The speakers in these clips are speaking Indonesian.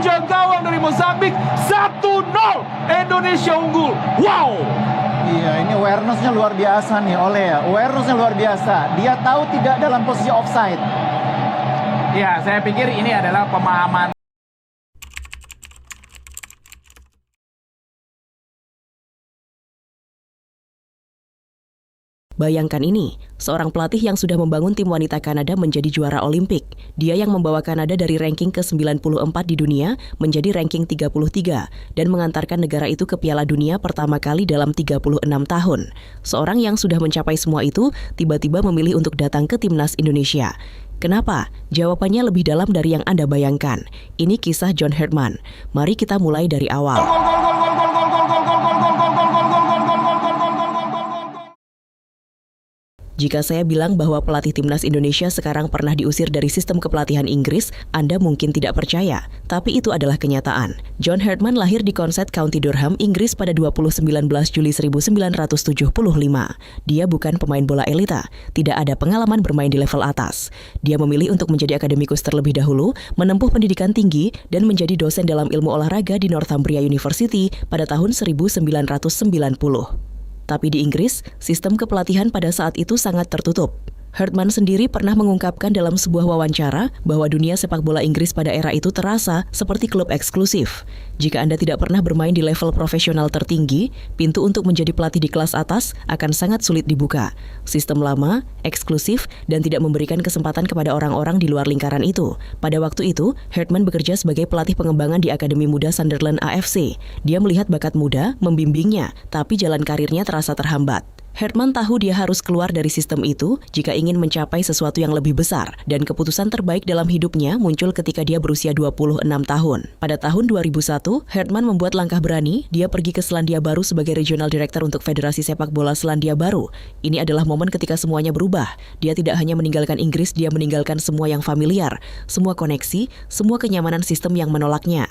menunjuk gawang dari Mozambik. 1-0 Indonesia unggul. Wow. Iya, ini awareness-nya luar biasa nih Ole ya. Awareness-nya luar biasa. Dia tahu tidak dalam posisi offside. Ya, saya pikir ini adalah pemahaman. Bayangkan ini, seorang pelatih yang sudah membangun tim wanita Kanada menjadi juara Olimpik. Dia yang membawa Kanada dari ranking ke-94 di dunia menjadi ranking 33 dan mengantarkan negara itu ke Piala Dunia pertama kali dalam 36 tahun. Seorang yang sudah mencapai semua itu tiba-tiba memilih untuk datang ke timnas Indonesia. Kenapa? Jawabannya lebih dalam dari yang Anda bayangkan. Ini kisah John Herdman. Mari kita mulai dari awal. Jika saya bilang bahwa pelatih timnas Indonesia sekarang pernah diusir dari sistem kepelatihan Inggris, Anda mungkin tidak percaya. Tapi itu adalah kenyataan. John Herdman lahir di Consett, County Durham, Inggris pada 19 Juli 1975. Dia bukan pemain bola elita, tidak ada pengalaman bermain di level atas. Dia memilih untuk menjadi akademikus terlebih dahulu, menempuh pendidikan tinggi, dan menjadi dosen dalam ilmu olahraga di Northumbria University pada tahun 1990. Tapi di Inggris, sistem kepelatihan pada saat itu sangat tertutup. Herdman sendiri pernah mengungkapkan dalam sebuah wawancara bahwa dunia sepak bola Inggris pada era itu terasa seperti klub eksklusif. Jika Anda tidak pernah bermain di level profesional tertinggi, pintu untuk menjadi pelatih di kelas atas akan sangat sulit dibuka. Sistem lama, eksklusif, dan tidak memberikan kesempatan kepada orang-orang di luar lingkaran itu. Pada waktu itu, Herdman bekerja sebagai pelatih pengembangan di Akademi Muda Sunderland AFC. Dia melihat bakat muda, membimbingnya, tapi jalan karirnya terasa terhambat. Herdman tahu dia harus keluar dari sistem itu jika ingin mencapai sesuatu yang lebih besar, dan keputusan terbaik dalam hidupnya muncul ketika dia berusia 26 tahun. Pada tahun 2001, Herdman membuat langkah berani. Dia pergi ke Selandia Baru sebagai Regional Director untuk Federasi Sepak Bola Selandia Baru. Ini adalah momen ketika semuanya berubah. Dia tidak hanya meninggalkan Inggris, dia meninggalkan semua yang familiar, semua koneksi, semua kenyamanan sistem yang menolaknya.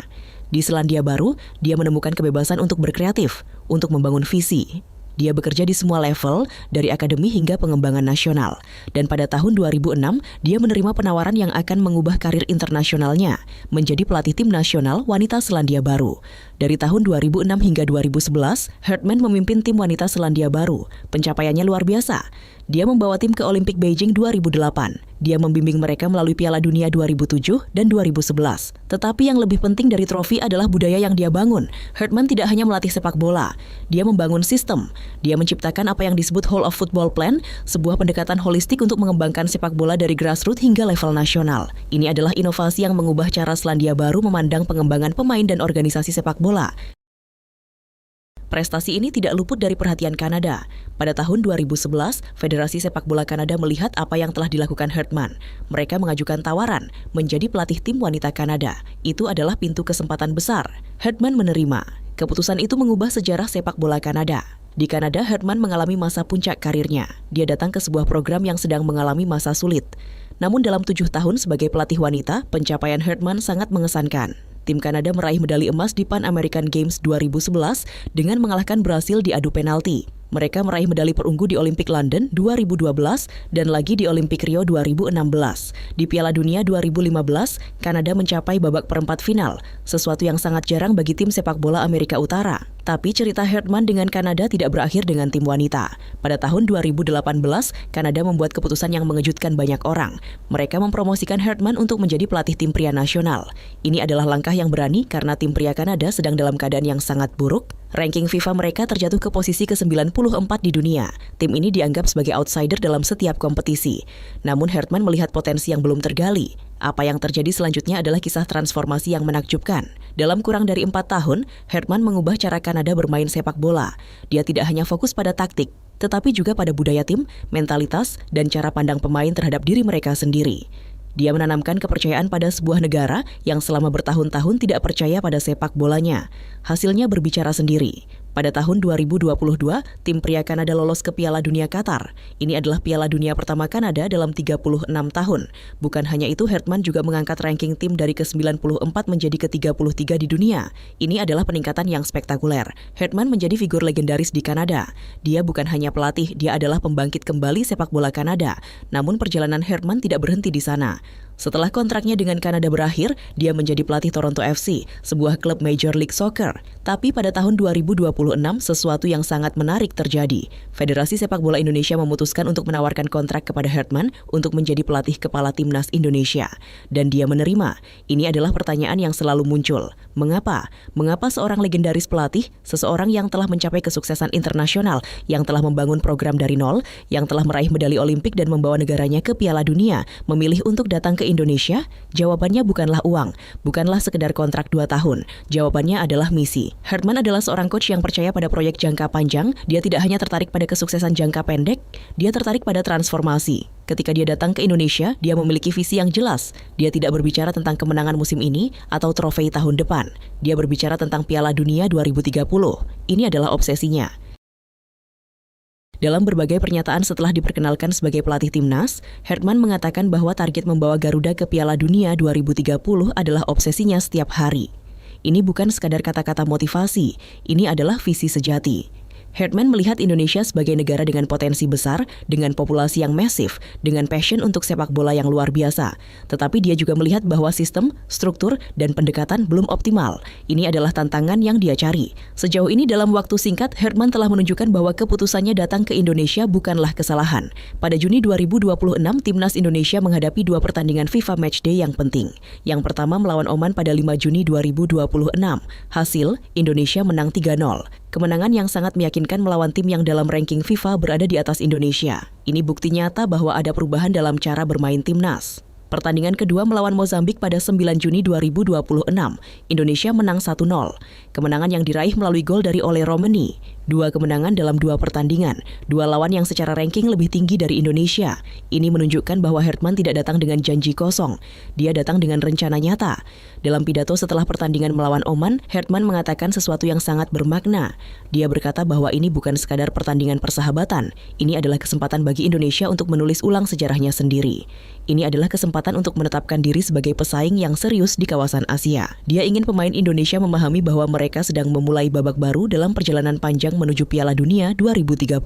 Di Selandia Baru, dia menemukan kebebasan untuk berkreatif, untuk membangun visi. Dia bekerja di semua level, dari akademi hingga pengembangan nasional. Dan pada tahun 2006, dia menerima penawaran yang akan mengubah karir internasionalnya, menjadi pelatih tim nasional wanita Selandia Baru. Dari tahun 2006 hingga 2011, Herdman memimpin tim wanita Selandia Baru. Pencapaiannya luar biasa. Dia membawa tim ke Olimpik Beijing 2008. Dia membimbing mereka melalui Piala Dunia 2007 dan 2011. Tetapi yang lebih penting dari trofi adalah budaya yang dia bangun. Herdman tidak hanya melatih sepak bola, dia membangun sistem. Dia menciptakan apa yang disebut Whole of Football Plan, sebuah pendekatan holistik untuk mengembangkan sepak bola dari grassroots hingga level nasional. Ini adalah inovasi yang mengubah cara Selandia Baru memandang pengembangan pemain dan organisasi sepak bola. Prestasi ini tidak luput dari perhatian Kanada. Pada tahun 2011, Federasi Sepak Bola Kanada melihat apa yang telah dilakukan Herdman. Mereka mengajukan tawaran menjadi pelatih tim wanita Kanada. Itu adalah pintu kesempatan besar. Herdman menerima. Keputusan itu mengubah sejarah sepak bola Kanada. Di Kanada, Herdman mengalami masa puncak karirnya. Dia datang ke sebuah program yang sedang mengalami masa sulit. Namun dalam 7 tahun sebagai pelatih wanita, pencapaian Herdman sangat mengesankan. Tim Kanada meraih medali emas di Pan American Games 2011 dengan mengalahkan Brasil di adu penalti. Mereka meraih medali perunggu di Olimpik London 2012 dan lagi di Olimpik Rio 2016. Di Piala Dunia 2015, Kanada mencapai babak perempat final, sesuatu yang sangat jarang bagi tim sepak bola Amerika Utara. Tapi cerita Herdman dengan Kanada tidak berakhir dengan tim wanita. Pada tahun 2018, Kanada membuat keputusan yang mengejutkan banyak orang. Mereka mempromosikan Herdman untuk menjadi pelatih tim pria nasional. Ini adalah langkah yang berani karena tim pria Kanada sedang dalam keadaan yang sangat buruk. Ranking FIFA mereka terjatuh ke posisi ke-94 di dunia. Tim ini dianggap sebagai outsider dalam setiap kompetisi. Namun Herdman melihat potensi yang belum tergali. Apa yang terjadi selanjutnya adalah kisah transformasi yang menakjubkan. Dalam kurang dari 4 tahun, Herdman mengubah cara Kanada bermain sepak bola. Dia tidak hanya fokus pada taktik, tetapi juga pada budaya tim, mentalitas, dan cara pandang pemain terhadap diri mereka sendiri. Dia menanamkan kepercayaan pada sebuah negara yang selama bertahun-tahun tidak percaya pada sepak bolanya. Hasilnya berbicara sendiri. Pada tahun 2022, tim pria Kanada lolos ke Piala Dunia Qatar. Ini adalah Piala Dunia pertama Kanada dalam 36 tahun. Bukan hanya itu, Herdman juga mengangkat ranking tim dari ke-94 menjadi ke-33 di dunia. Ini adalah peningkatan yang spektakuler. Herdman menjadi figur legendaris di Kanada. Dia bukan hanya pelatih, dia adalah pembangkit kembali sepak bola Kanada. Namun perjalanan Herdman tidak berhenti di sana. Setelah kontraknya dengan Kanada berakhir, dia menjadi pelatih Toronto FC, sebuah klub Major League Soccer. Tapi pada tahun 2026, sesuatu yang sangat menarik terjadi. Federasi Sepak Bola Indonesia memutuskan untuk menawarkan kontrak kepada Hartman untuk menjadi pelatih kepala timnas Indonesia. Dan dia menerima. Ini adalah pertanyaan yang selalu muncul. Mengapa? Mengapa seorang legendaris pelatih, seseorang yang telah mencapai kesuksesan internasional, yang telah membangun program dari nol, yang telah meraih medali Olimpik dan membawa negaranya ke Piala Dunia, memilih untuk datang ke Indonesia? Jawabannya bukanlah uang, bukanlah sekedar kontrak 2 tahun. Jawabannya adalah misi. Hartman adalah seorang coach yang percaya pada proyek jangka panjang. Dia tidak hanya tertarik pada kesuksesan jangka pendek, dia tertarik pada transformasi. Ketika dia datang ke Indonesia, dia memiliki visi yang jelas. Dia tidak berbicara tentang kemenangan musim ini atau trofei tahun depan. Dia berbicara tentang Piala Dunia 2030. Ini adalah obsesinya. Dalam berbagai pernyataan setelah diperkenalkan sebagai pelatih timnas, Hartman mengatakan bahwa target membawa Garuda ke Piala Dunia 2030 adalah obsesinya setiap hari. Ini bukan sekadar kata-kata motivasi, ini adalah visi sejati. Hartman melihat Indonesia sebagai negara dengan potensi besar, dengan populasi yang masif, dengan passion untuk sepak bola yang luar biasa. Tetapi dia juga melihat bahwa sistem, struktur, dan pendekatan belum optimal. Ini adalah tantangan yang dia cari. Sejauh ini dalam waktu singkat, Hartman telah menunjukkan bahwa keputusannya datang ke Indonesia bukanlah kesalahan. Pada Juni 2026, Timnas Indonesia menghadapi 2 pertandingan FIFA Matchday yang penting. Yang pertama melawan Oman pada 5 Juni 2026. Hasil, Indonesia menang 3-0. Kemenangan yang sangat meyakinkan melawan tim yang dalam ranking FIFA berada di atas Indonesia. Ini bukti nyata bahwa ada perubahan dalam cara bermain timnas. Pertandingan kedua melawan Mozambik pada 9 Juni 2026, Indonesia menang 1-0. Kemenangan yang diraih melalui gol dari Ole Romeni. 2 kemenangan dalam 2 pertandingan, 2 lawan yang secara ranking lebih tinggi dari Indonesia. Ini menunjukkan bahwa Hartman tidak datang dengan janji kosong. Dia datang dengan rencana nyata. Dalam pidato setelah pertandingan melawan Oman, Hartman mengatakan sesuatu yang sangat bermakna. Dia berkata bahwa ini bukan sekadar pertandingan persahabatan. Ini adalah kesempatan bagi Indonesia untuk menulis ulang sejarahnya sendiri. Ini adalah kesempatan untuk menetapkan diri sebagai pesaing yang serius di kawasan Asia. Dia ingin pemain Indonesia memahami bahwa mereka sedang memulai babak baru dalam perjalanan panjang menuju Piala Dunia 2030.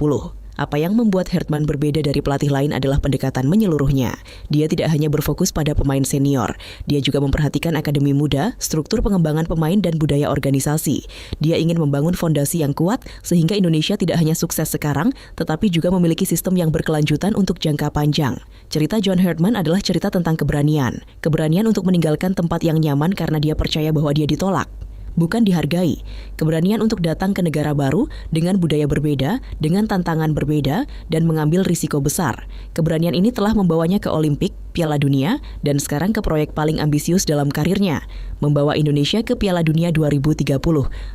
Apa yang membuat Hartman berbeda dari pelatih lain adalah pendekatan menyeluruhnya. Dia tidak hanya berfokus pada pemain senior, dia juga memperhatikan akademi muda, struktur pengembangan pemain dan budaya organisasi. Dia ingin membangun fondasi yang kuat sehingga Indonesia tidak hanya sukses sekarang, tetapi juga memiliki sistem yang berkelanjutan untuk jangka panjang. Cerita John Hartman adalah cerita tentang keberanian. Keberanian untuk meninggalkan tempat yang nyaman karena dia percaya bahwa dia ditolak, bukan dihargai. Keberanian untuk datang ke negara baru dengan budaya berbeda, dengan tantangan berbeda, dan mengambil risiko besar. Keberanian ini telah membawanya ke Olimpik, Piala Dunia, dan sekarang ke proyek paling ambisius dalam karirnya, membawa Indonesia ke Piala Dunia 2030.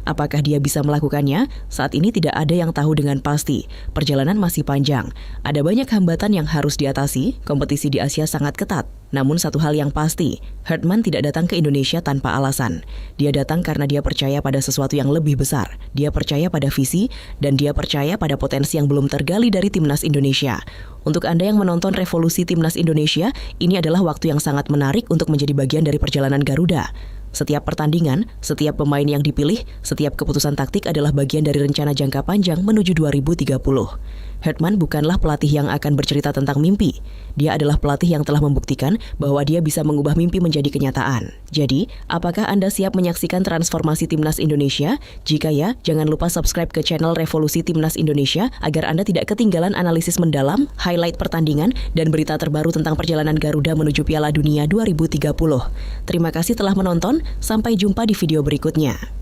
Apakah dia bisa melakukannya? Saat ini tidak ada yang tahu dengan pasti. Perjalanan masih panjang. Ada banyak hambatan yang harus diatasi, kompetisi di Asia sangat ketat. Namun satu hal yang pasti, Hartman tidak datang ke Indonesia tanpa alasan. Dia datang karena dia percaya pada sesuatu yang lebih besar. Dia percaya pada visi, dan dia percaya pada potensi yang belum tergali dari Timnas Indonesia. Untuk Anda yang menonton revolusi Timnas Indonesia, ini adalah waktu yang sangat menarik untuk menjadi bagian dari perjalanan Garuda. Setiap pertandingan, setiap pemain yang dipilih, setiap keputusan taktik adalah bagian dari rencana jangka panjang menuju 2030. Hartman bukanlah pelatih yang akan bercerita tentang mimpi. Dia adalah pelatih yang telah membuktikan bahwa dia bisa mengubah mimpi menjadi kenyataan. Jadi, apakah Anda siap menyaksikan transformasi Timnas Indonesia? Jika ya, jangan lupa subscribe ke channel Revolusi Timnas Indonesia agar Anda tidak ketinggalan analisis mendalam, highlight pertandingan, dan berita terbaru tentang perjalanan Garuda menuju Piala Dunia 2030. Terima kasih telah menonton, sampai jumpa di video berikutnya.